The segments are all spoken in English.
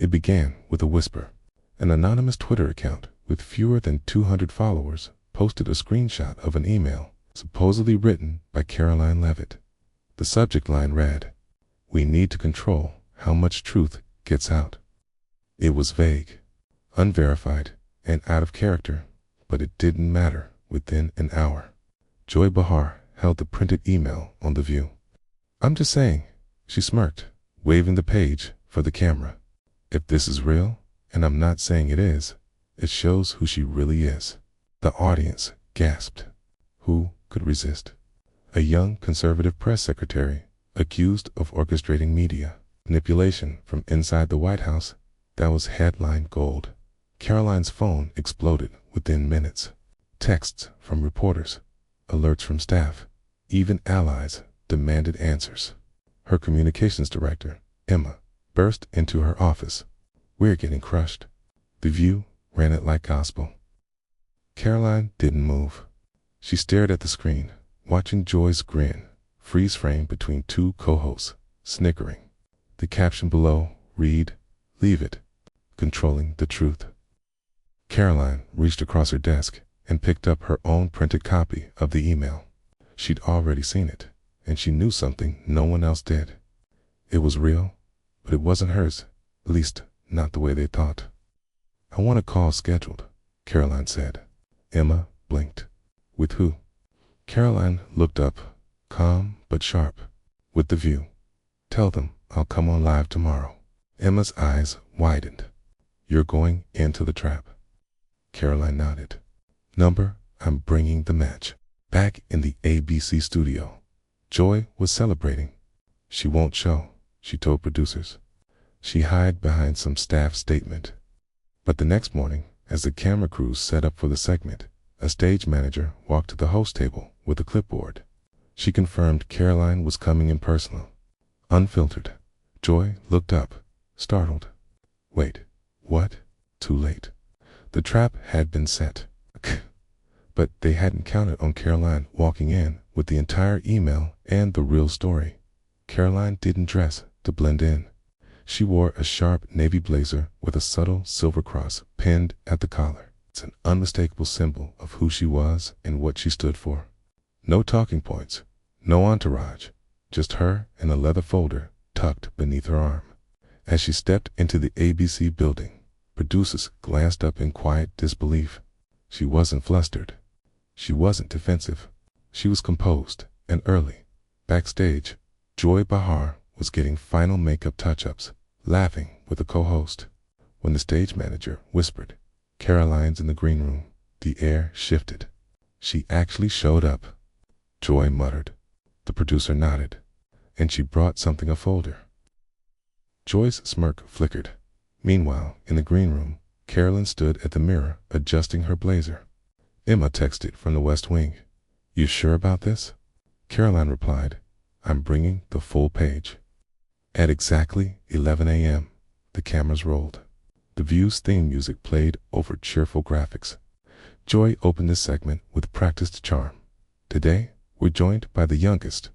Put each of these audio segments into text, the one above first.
It began with a whisper. An anonymous Twitter account with fewer than 200 followers posted a screenshot of an email supposedly written by Karoline Leavitt. The subject line read, "We need to control how much truth gets out." It was vague, unverified, and out of character, but it didn't matter. Within an hour, Joy Behar held the printed email on the view. "I'm just saying," she smirked, waving the page for the camera. "If this is real, and I'm not saying it is, it shows who she really is." The audience gasped. Who could resist? A young conservative press secretary accused of orchestrating media manipulation from inside the White House. That was headline gold. Karoline's phone exploded within minutes. Texts from reporters, alerts from staff, even allies demanded answers. Her communications director, Emma, burst into her office. "We're getting crushed." The View ran it like gospel. Karoline didn't move. She stared at the screen, watching Joy's grin freeze frame between two co-hosts, snickering. The caption below read, "Leavitt, controlling the truth." Karoline reached across her desk and picked up her own printed copy of the email. She'd already seen it, and she knew something no one else did. It was real, but it wasn't hers, at least not the way they thought. "I want a call scheduled," Karoline said. Emma blinked. "With who?" Karoline looked up, calm but sharp. "With the View. Tell them I'll come on live tomorrow." Emma's eyes widened. "You're going into the trap." Karoline nodded. "Number, I'm bringing the match." Back in the ABC studio, Joy was celebrating. "She won't show," she told producers. She hid behind some staff statement. But the next morning, as the camera crews set up for the segment, a stage manager walked to the host table with a clipboard. She confirmed Karoline was coming in personal, unfiltered. Joy looked up, startled. Wait, what? Too late. The trap had been set. But they hadn't counted on Karoline walking in with the entire email and the real story. Karoline didn't dress to blend in. She wore a sharp navy blazer with a subtle silver cross pinned at the collar. It's an unmistakable symbol of who she was and what she stood for. No talking points, no entourage, just her and a leather folder tucked beneath her arm. As she stepped into the ABC building, producers glanced up in quiet disbelief. She wasn't flustered. She wasn't defensive. She was composed and early. Backstage, Joy Behar was getting final makeup touch-ups, laughing with a co-host. When the stage manager whispered, "Karoline's in the green room," the air shifted. She actually showed up. Joy muttered. The producer nodded, and she brought something a folder. Joy's smirk flickered. Meanwhile, in the green room, Karoline stood at the mirror adjusting her blazer. Emma texted from the West Wing. "You sure about this?" Karoline replied, "I'm bringing the full page." At exactly 11 a.m., the cameras rolled. The View's theme music played over cheerful graphics. Joy opened this segment with practiced charm. "Today, we're joined by the youngest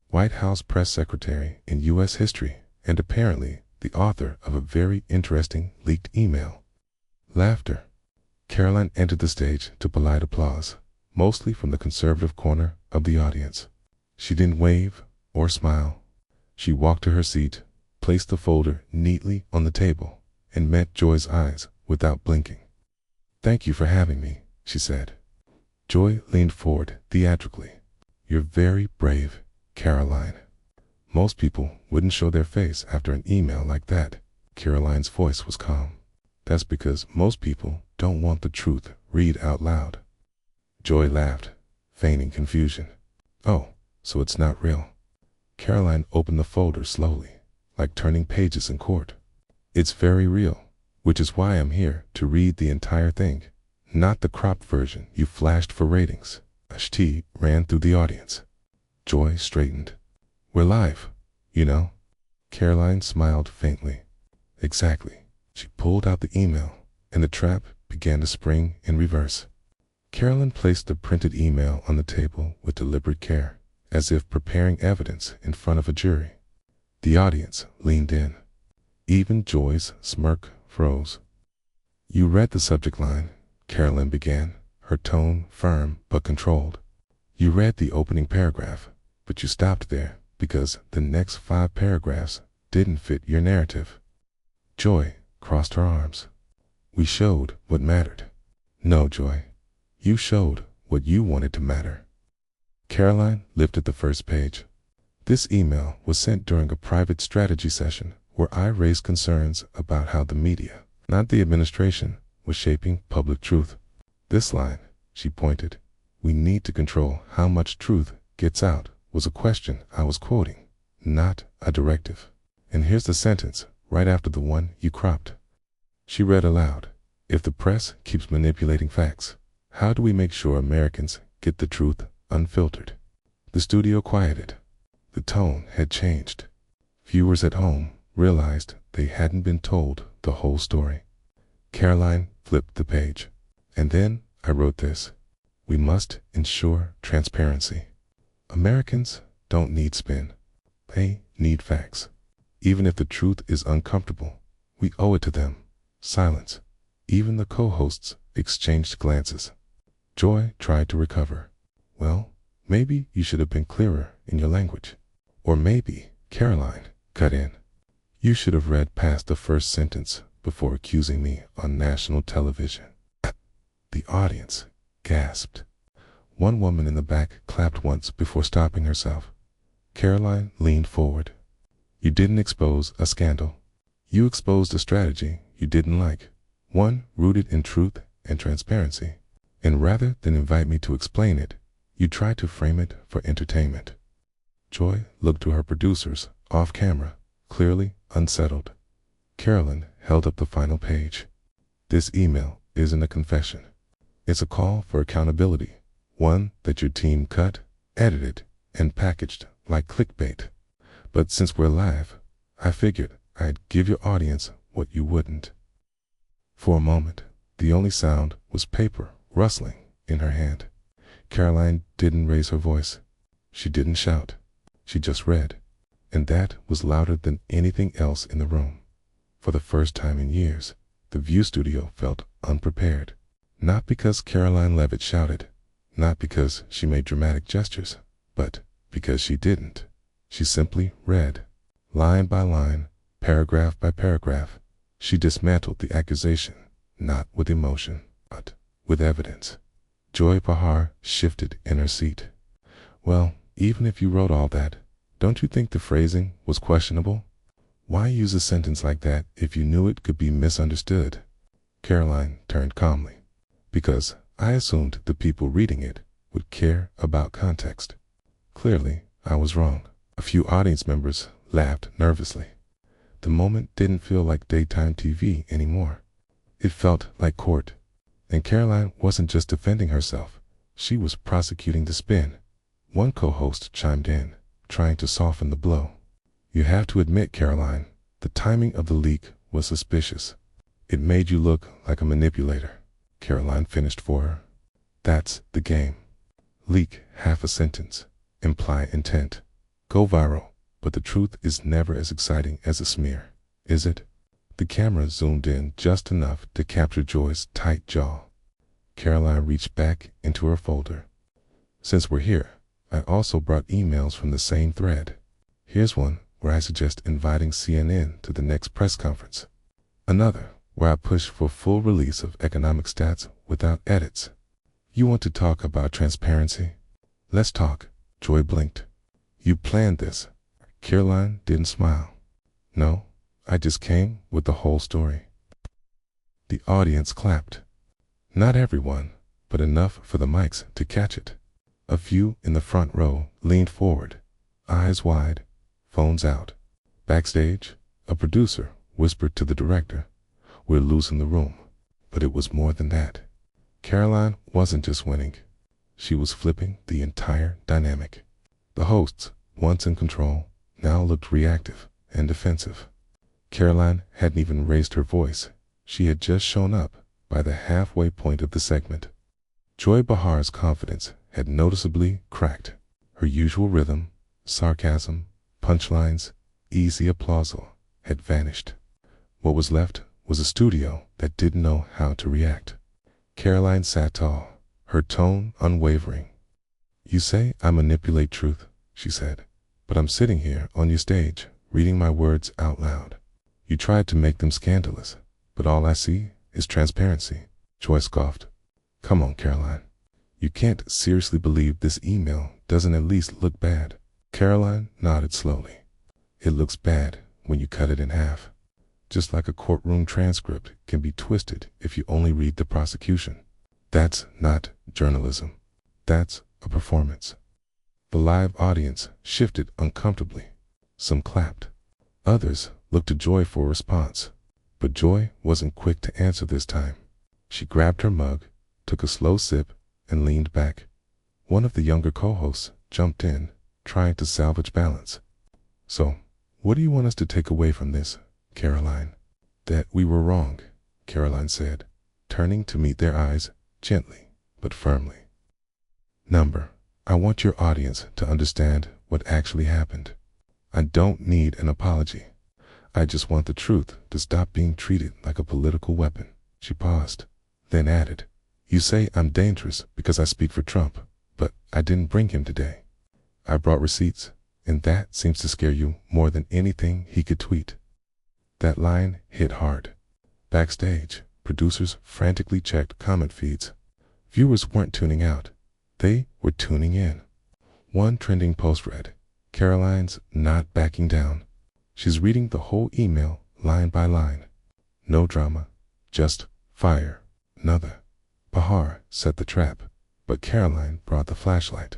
White House press secretary in U.S. history and apparently the author of a very interesting leaked email." Laughter. Karoline entered the stage to polite applause, mostly from the conservative corner of the audience. She didn't wave or smile. She walked to her seat, placed the folder neatly on the table, and met Joy's eyes without blinking. "Thank you for having me," she said. Joy leaned forward theatrically. "You're very brave, Karoline. Most people wouldn't show their face after an email like that." Karoline's voice was calm. "That's because most people don't want the truth read out loud." Joy laughed, feigning confusion. "Oh, so it's not real." Karoline opened the folder slowly, like turning pages in court. "It's very real, which is why I'm here to read the entire thing, not the cropped version you flashed for ratings." A shti ran through the audience. Joy straightened. "We're live, you know." Karoline smiled faintly. "Exactly." She pulled out the email, and the trap began to spring in reverse. Karoline placed the printed email on the table with deliberate care, as if preparing evidence in front of a jury. The audience leaned in. Even Joy's smirk froze. "You read the subject line," Karoline began, her tone firm but controlled. "You read the opening paragraph, but you stopped there because the next 5 paragraphs didn't fit your narrative." Joy crossed her arms. "We showed what mattered." "No, Joy. You showed what you wanted to matter." Karoline lifted the first page. "This email was sent during a private strategy session where I raised concerns about how the media, not the administration, was shaping public truth. This line," she pointed, "we need to control how much truth gets out," was a question I was quoting, not a directive. And here's the sentence right after the one you cropped." She read aloud. "If the press keeps manipulating facts, how do we make sure Americans get the truth unfiltered?" The studio quieted. The tone had changed. Viewers at home realized they hadn't been told the whole story. Karoline flipped the page. "And then I wrote this. We must ensure transparency. Americans don't need spin. They need facts. Even if the truth is uncomfortable, we owe it to them." Silence. Even the co-hosts exchanged glances. Joy tried to recover. "Well, maybe you should have been clearer in your language." "Or maybe," Karoline cut in, "you should have read past the first sentence before accusing me on national television." The audience gasped. One woman in the back clapped once before stopping herself. Karoline leaned forward. "You didn't expose a scandal. You exposed a strategy you didn't like, one rooted in truth and transparency. And rather than invite me to explain it, you tried to frame it for entertainment." Joy looked to her producers off camera, clearly unsettled. Karoline held up the final page. "This email isn't a confession. It's a call for accountability, one that your team cut, edited, and packaged like clickbait. But since we're live, I figured I'd give your audience what you wouldn't." For a moment, the only sound was paper rustling in her hand. Karoline didn't raise her voice. She didn't shout. She just read. And that was louder than anything else in the room. For the first time in years, the View studio felt unprepared. Not because Karoline Leavitt shouted, not because she made dramatic gestures, but because she didn't. She simply read. Line by line, paragraph by paragraph, she dismantled the accusation, not with emotion, but with evidence. Joy Behar shifted in her seat. "Well, even if you wrote all that, don't you think the phrasing was questionable? Why use a sentence like that if you knew it could be misunderstood?" Karoline turned calmly. "Because I assumed the people reading it would care about context. Clearly, I was wrong." A few audience members laughed nervously. The moment didn't feel like daytime TV anymore. It felt like court. And Karoline wasn't just defending herself. She was prosecuting the spin. One co-host chimed in, trying to soften the blow. "You have to admit, Karoline, the timing of the leak was suspicious. It made you look like a manipulator." Karoline finished for her. "That's the game. Leak half a sentence. Imply intent. Go viral. But the truth is never as exciting as a smear, is it?" The camera zoomed in just enough to capture Joy's tight jaw. Karoline reached back into her folder. "Since we're here, I also brought emails from the same thread. Here's one where I suggest inviting CNN to the next press conference. Another where I push for full release of economic stats without edits. You want to talk about transparency? Let's talk." Joy blinked. "You planned this." Karoline didn't smile. "No, I just came with the whole story." The audience clapped. Not everyone, but enough for the mics to catch it. A few in the front row leaned forward, eyes wide, phones out. Backstage, a producer whispered to the director, "We're losing the room." But it was more than that. Karoline wasn't just winning. She was flipping the entire dynamic. The hosts, once in control, now looked reactive and defensive. Karoline hadn't even raised her voice. She had just shown up by the halfway point of the segment. Joy Behar's confidence had noticeably cracked. Her usual rhythm, sarcasm, punchlines, easy applausal had vanished. What was left was a studio that didn't know how to react. Karoline sat tall, her tone unwavering. "You say I manipulate truth," she said, "but I'm sitting here on your stage, reading my words out loud. You tried to make them scandalous, but all I see is transparency." Joy scoffed. "Come on, Karoline. You can't seriously believe this email doesn't at least look bad." Karoline nodded slowly. "It looks bad when you cut it in half. Just like a courtroom transcript can be twisted if you only read the prosecution. That's not journalism. That's a performance." The live audience shifted uncomfortably. Some clapped. Others looked to Joy for a response. But Joy wasn't quick to answer this time. She grabbed her mug, took a slow sip, and leaned back. One of the younger co-hosts jumped in, trying to salvage balance. "So, what do you want us to take away from this, Karoline?" "That we were wrong," Karoline said, turning to meet their eyes gently but firmly. "Number, I want your audience to understand what actually happened. I don't need an apology. I just want the truth to stop being treated like a political weapon." She paused, then added, "You say I'm dangerous because I speak for Trump, but I didn't bring him today. I brought receipts, and that seems to scare you more than anything he could tweet." That line hit hard. Backstage, producers frantically checked comment feeds. Viewers weren't tuning out. They were tuning in. One trending post read, "Karoline's not backing down. She's reading the whole email line by line. No drama, just fire." Another, "Behar set the trap, but Karoline brought the flashlight."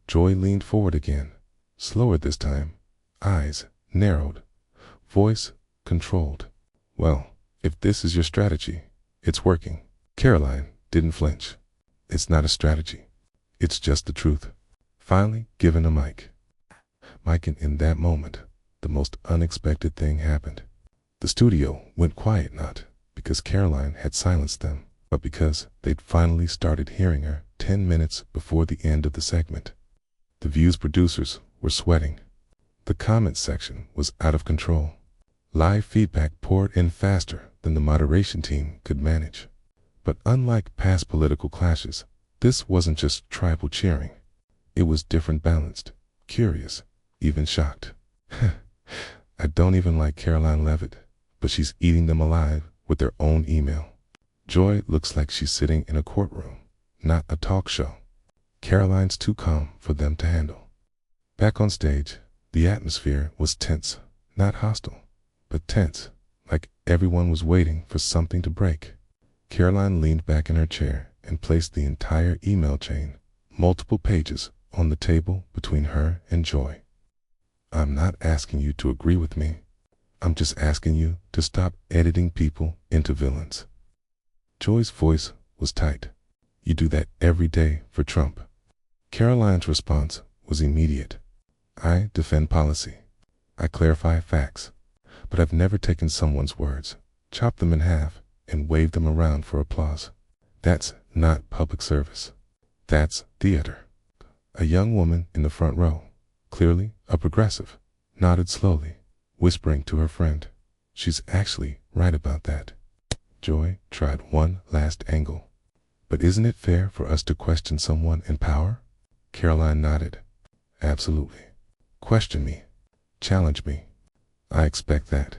Joy leaned forward again, slower this time, eyes narrowed, voice controlled. "Well, if this is your strategy, it's working." Karoline didn't flinch. "It's not a strategy. It's just the truth." Finally given a mic. And in that moment, the most unexpected thing happened. The studio went quiet, not because Karoline had silenced them, but because they'd finally started hearing her 10 minutes before the end of the segment. The View's producers were sweating. The comment section was out of control. Live feedback poured in faster than the moderation team could manage. But unlike past political clashes, this wasn't just tribal cheering. It was different, balanced, curious, even shocked. "I don't even like Karoline Leavitt, but she's eating them alive with their own email. Joy looks like she's sitting in a courtroom, not a talk show. Karoline's too calm for them to handle." Back on stage, the atmosphere was tense, not hostile, but tense, like everyone was waiting for something to break. Karoline leaned back in her chair and placed the entire email chain, multiple pages, on the table between her and Joy. "I'm not asking you to agree with me. I'm just asking you to stop editing people into villains." Joy's voice was tight. "You do that every day for Trump." Karoline's response was immediate. "I defend policy. I clarify facts. But I've never taken someone's words, chopped them in half, and waved them around for applause. That's not public service. That's theater." A young woman in the front row, clearly a progressive, nodded slowly, whispering to her friend, "She's actually right about that." Joy tried one last angle. "But isn't it fair for us to question someone in power?" Karoline nodded. "Absolutely. Question me. Challenge me. I expect that.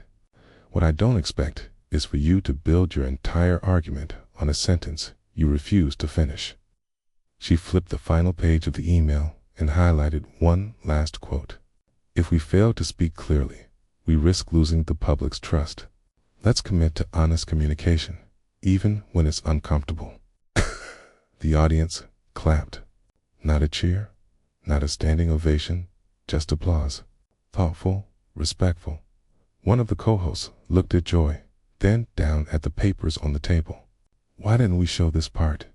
What I don't expect is for you to build your entire argument on a sentence you refuse to finish." She flipped the final page of the email and highlighted one last quote. "If we fail to speak clearly, we risk losing the public's trust. Let's commit to honest communication, even when it's uncomfortable." The audience clapped. Not a cheer, not a standing ovation, just applause. Thoughtful, respectful. One of the co-hosts looked at Joy, then down at the papers on the table. "Why didn't we show this part?"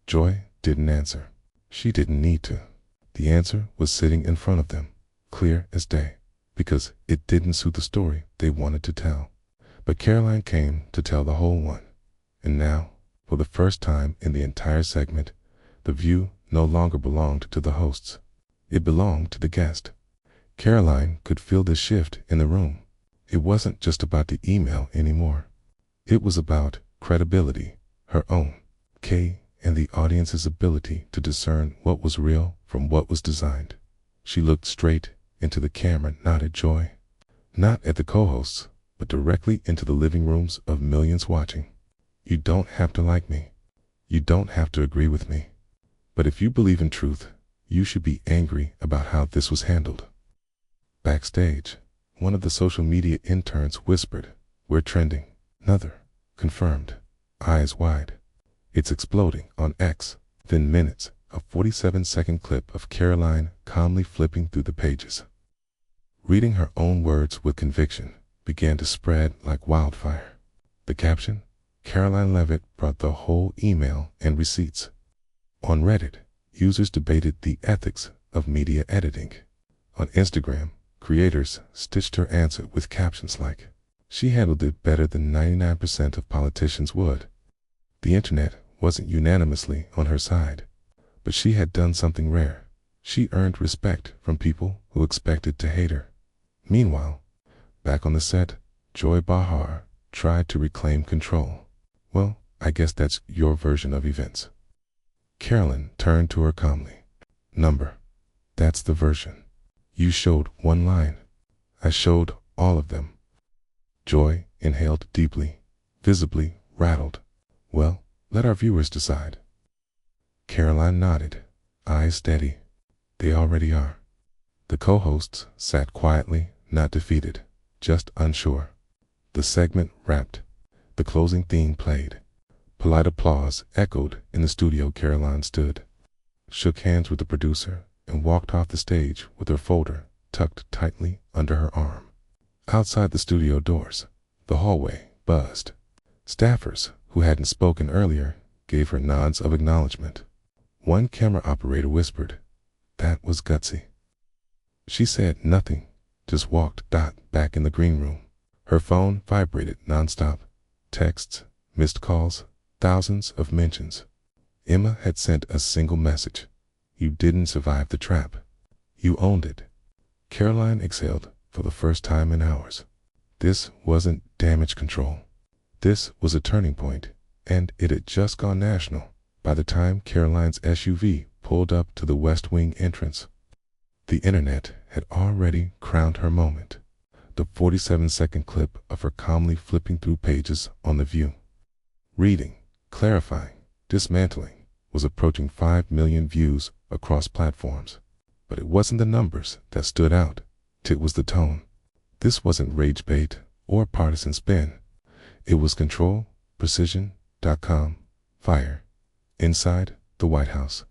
Joy didn't answer. She didn't need to. The answer was sitting in front of them, clear as day, because it didn't suit the story they wanted to tell. But Karoline came to tell the whole one. And now, for the first time in the entire segment, the view no longer belonged to the hosts. It belonged to the guest. Karoline could feel the shift in the room. It wasn't just about the email anymore. It was about credibility, her own, and the audience's ability to discern what was real from what was designed. She looked straight into the camera, not at Joy, not at the co-hosts, but directly into the living rooms of millions watching. You don't have to like me. You don't have to agree with me. But if you believe in truth, you should be angry about how this was handled. Backstage, one of the social media interns whispered, "We're trending." Another confirmed, eyes wide. "It's exploding on X." Within minutes, a 47-second clip of Karoline calmly flipping through the pages, reading her own words with conviction, began to spread like wildfire. The caption, "Karoline Leavitt brought the whole email and receipts." On Reddit, users debated the ethics of media editing. On Instagram, creators stitched her answer with captions like, "She handled it better than 99% of politicians would." The internet wasn't unanimously on her side, but she had done something rare. She earned respect from people who expected to hate her. Meanwhile, back on the set, Joy Behar tried to reclaim control. "Well, I guess that's your version of events." Karoline turned to her calmly. "That's the version. You showed one line. I showed all of them." Joy inhaled deeply, visibly rattled. "Well, let our viewers decide." Karoline nodded, eyes steady. "They already are." The co-hosts sat quietly, not defeated, just unsure. The segment wrapped. The closing theme played. Polite applause echoed in the studio. Karoline stood, shook hands with the producer, and walked off the stage with her folder tucked tightly under her arm. Outside the studio doors, the hallway buzzed. Staffers who hadn't spoken earlier gave her nods of acknowledgement. One camera operator whispered, "That was gutsy." She said nothing, just walked back in the green room. Her phone vibrated nonstop. Texts, missed calls, thousands of mentions. Emma had sent a single message. "You didn't survive the trap. You owned it." Karoline exhaled for the first time in hours. This wasn't damage control. This was a turning point, and it had just gone national by the time Karoline's SUV pulled up to the West Wing entrance. The internet had already crowned her moment. The 47-second clip of her calmly flipping through pages on The View, reading, clarifying, dismantling, was approaching 5 million views across platforms. But it wasn't the numbers that stood out. It was the tone. This wasn't rage bait or partisan spin. It was control, precision.com, fire. Inside the White House,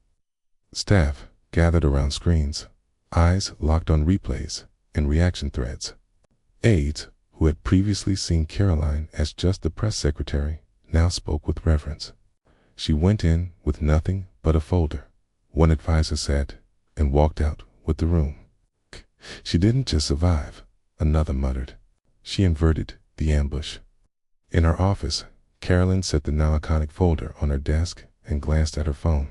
staff gathered around screens, eyes locked on replays and reaction threads. Aides, who had previously seen Karoline as just the press secretary, now spoke with reverence. She went in with nothing but a folder, one advisor said, and walked out with the room. "She didn't just survive," another muttered. "She inverted the ambush." In her office, Karoline set the now iconic folder on her desk and glanced at her phone.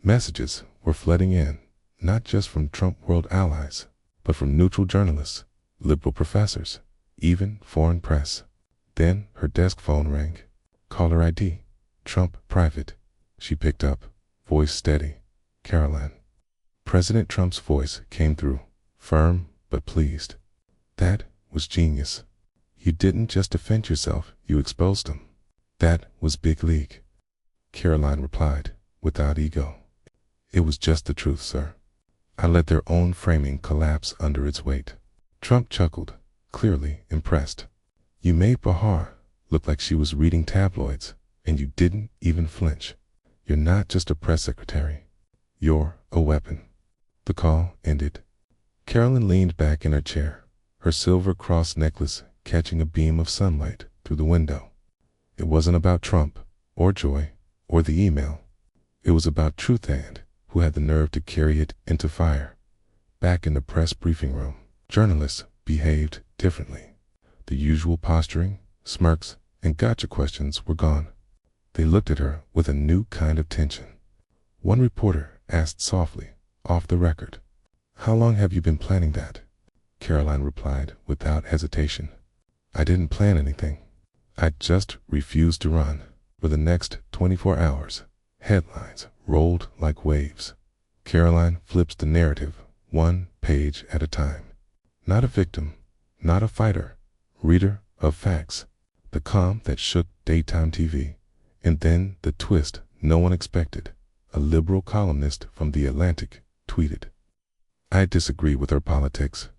Messages were flooding in, not just from Trump world allies, but from neutral journalists, liberal professors, even foreign press. Then her desk phone rang. Caller ID, Trump private. She picked up, voice steady. "Karoline." President Trump's voice came through, firm but pleased. "That was genius. You didn't just defend yourself, you exposed them. That was big league." Karoline replied, without ego. "It was just the truth, sir. I let their own framing collapse under its weight." Trump chuckled, clearly impressed. "You made Behar look like she was reading tabloids, and you didn't even flinch. You're not just a press secretary. You're a weapon." The call ended. Karoline leaned back in her chair, her silver cross necklace catching a beam of sunlight through the window. It wasn't about Trump, or Joy, or the email. It was about Truth and who had the nerve to carry it into fire. Back in the press briefing room, journalists behaved differently. The usual posturing, smirks, and gotcha questions were gone. They looked at her with a new kind of tension. One reporter asked softly, off the record, "How long have you been planning that?" Karoline replied without hesitation, I didn't plan anything. I just refused to run. For the next 24 hours, headlines rolled like waves. Karoline flips the narrative, one page at a time. Not a victim, not a fighter, reader of facts. The calm that shook daytime TV. And then the twist no one expected. A liberal columnist from The Atlantic tweeted, "I disagree with her politics,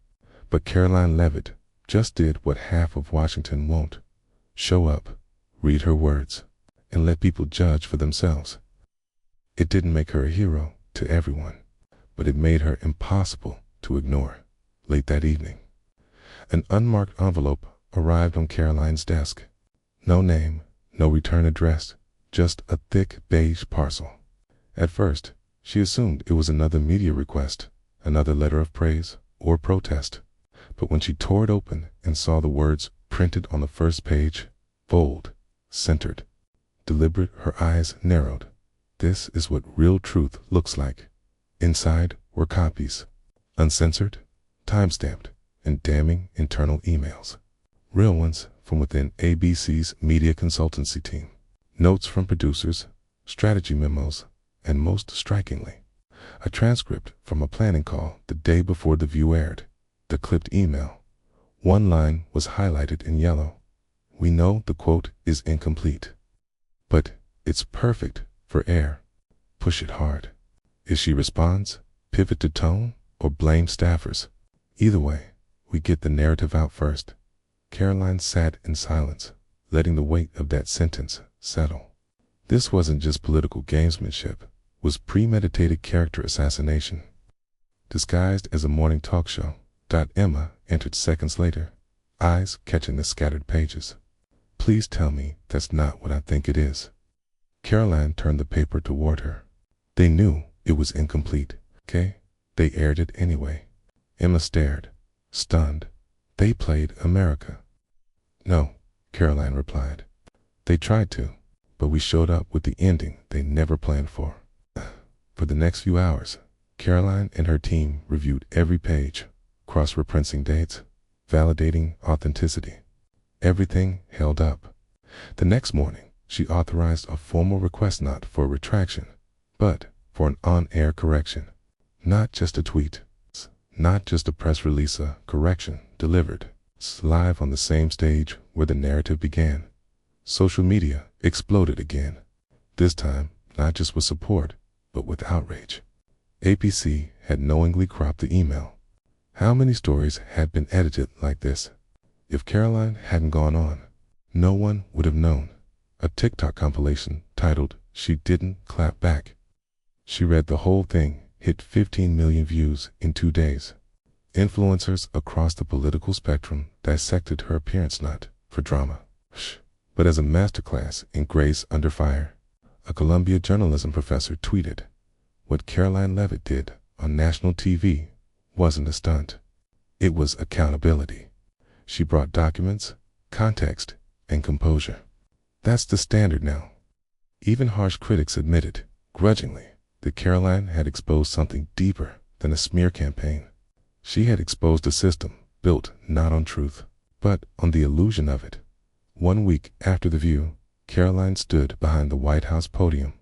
but Karoline Leavitt just did what half of Washington won't. Show up, read her words, and let people judge for themselves." It didn't make her a hero to everyone, but it made her impossible to ignore. Late that evening, an unmarked envelope arrived on Karoline's desk. No name, no return address, just a thick beige parcel. At first, she assumed it was another media request, another letter of praise or protest. But when she tore it open and saw the words printed on the first page, bold, centered, deliberate, her eyes narrowed. This is what real truth looks like. Inside were copies, uncensored, time-stamped, and damning internal emails. Real ones from within ABC's media consultancy team. Notes from producers, strategy memos, and most strikingly, a transcript from a planning call the day before The View aired. The clipped email. One line was highlighted in yellow. "We know the quote is incomplete, but it's perfect for air. Push it hard." If she responds, pivot to tone, or blame staffers. Either way, we get the narrative out first. Karoline sat in silence, letting the weight of that sentence settle. This wasn't just political gamesmanship, it was premeditated character assassination. Disguised as a morning talk show, Emma entered seconds later, eyes catching the scattered pages. "Please tell me that's not what I think it is." Karoline turned the paper toward her. They knew it was incomplete, okay? They aired it anyway. Emma stared, stunned. "They played America." "No," Karoline replied. "They tried to, but we showed up with the ending they never planned for." For the next few hours, Karoline and her team reviewed every page, cross-referencing dates, validating authenticity. Everything held up. The next morning, she authorized a formal request not for a retraction, but for an on-air correction. Not just a tweet, not just a press release, a correction delivered live on the same stage where the narrative began. Social media exploded again, this time not just with support, but with outrage. APC had knowingly cropped the email. How many stories had been edited like this? If Karoline hadn't gone on, no one would have known. A TikTok compilation titled "She Didn't Clap Back." She read the whole thing, hit 15 million views in 2 days. Influencers across the political spectrum dissected her appearance not for drama, but as a masterclass in grace under fire. A Columbia journalism professor tweeted, "What Karoline Leavitt did on national TV wasn't a stunt. It was accountability. She brought documents, context, and composure." That's the standard now. Even harsh critics admitted, grudgingly, that Karoline had exposed something deeper than a smear campaign. She had exposed a system built not on truth, but on the illusion of it. 1 week after The View, Karoline stood behind the White House podium.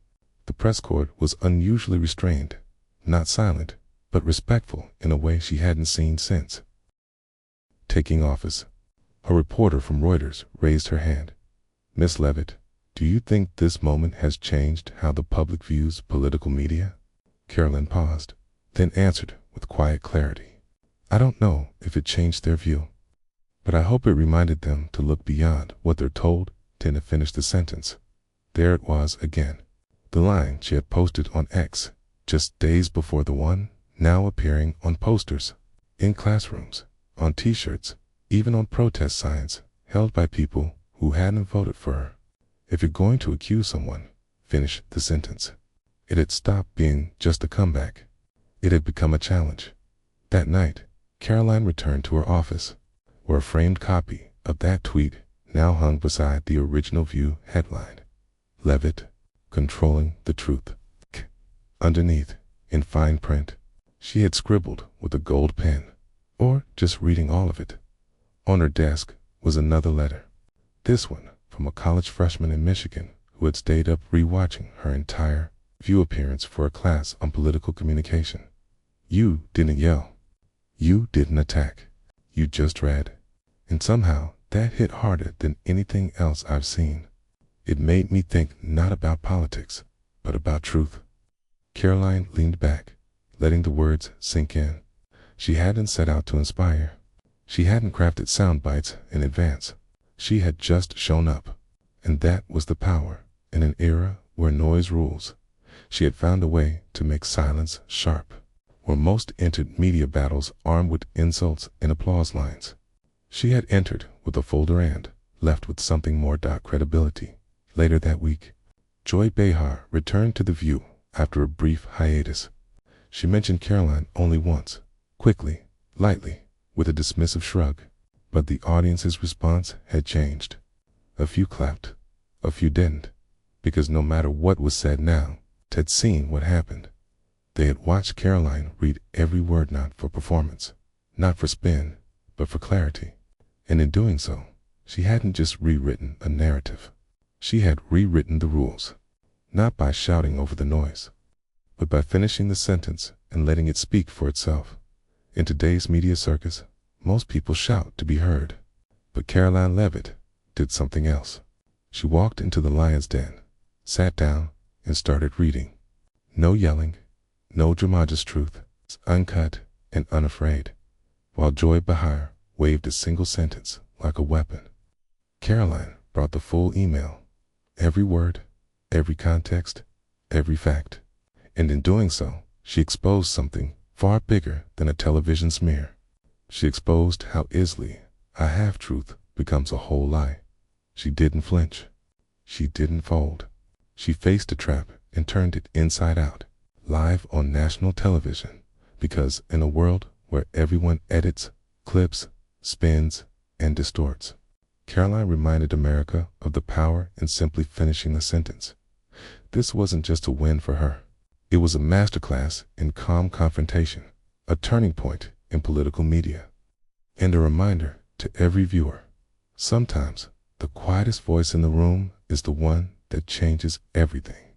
The press corps was unusually restrained, not silent, but respectful in a way she hadn't seen since. Taking office, a reporter from Reuters raised her hand. "Miss Leavitt, do you think this moment has changed how the public views political media?" Karoline paused, then answered with quiet clarity. "I don't know if it changed their view, but I hope it reminded them to look beyond what they're told." To finish the sentence. There it was again. The line she had posted on X just days before the one now appearing on posters, in classrooms, on t-shirts, even on protest signs held by people who hadn't voted for her. If you're going to accuse someone, finish the sentence. It had stopped being just a comeback. It had become a challenge. That night, Karoline returned to her office, where a framed copy of that tweet now hung beside the original View headline. Leavitt, controlling the truth. Underneath, in fine print, she had scribbled with a gold pen, or just reading all of it. On her desk was another letter. This one from a college freshman in Michigan who had stayed up rewatching her entire View appearance for a class on political communication. You didn't yell. You didn't attack. You just read. And somehow that hit harder than anything else I've seen. It made me think not about politics, but about truth. Karoline leaned back, letting the words sink in. She hadn't set out to inspire. She hadn't crafted sound bites in advance. She had just shown up. And that was the power. In an era where noise rules, she had found a way to make silence sharp. Where most entered media battles armed with insults and applause lines, she had entered with a folder and left with something more. Credibility. Later that week, Joy Behar returned to The View after a brief hiatus. She mentioned Karoline only once, quickly, lightly, with a dismissive shrug. But the audience's response had changed. A few clapped, a few didn't, because no matter what was said now, had seen what happened. They had watched Karoline read every word, not for performance, not for spin, but for clarity. And in doing so, she hadn't just rewritten a narrative. She had rewritten the rules, not by shouting over the noise, but by finishing the sentence and letting it speak for itself. In today's media circus, most people shout to be heard, but Karoline Leavitt did something else. She walked into the lion's den, sat down, and started reading. No yelling, no dramatis truth, uncut and unafraid, while Joy Behar waved a single sentence like a weapon. Karoline brought the full email, every word, every context, every fact. And in doing so, she exposed something far bigger than a television smear. She exposed how easily a half-truth becomes a whole lie. She didn't flinch. She didn't fold. She faced the trap and turned it inside out, live on national television, because in a world where everyone edits, clips, spins, and distorts, Karoline reminded America of the power in simply finishing the sentence. This wasn't just a win for her. It was a masterclass in calm confrontation, a turning point in political media, and a reminder to every viewer, sometimes the quietest voice in the room is the one that changes everything.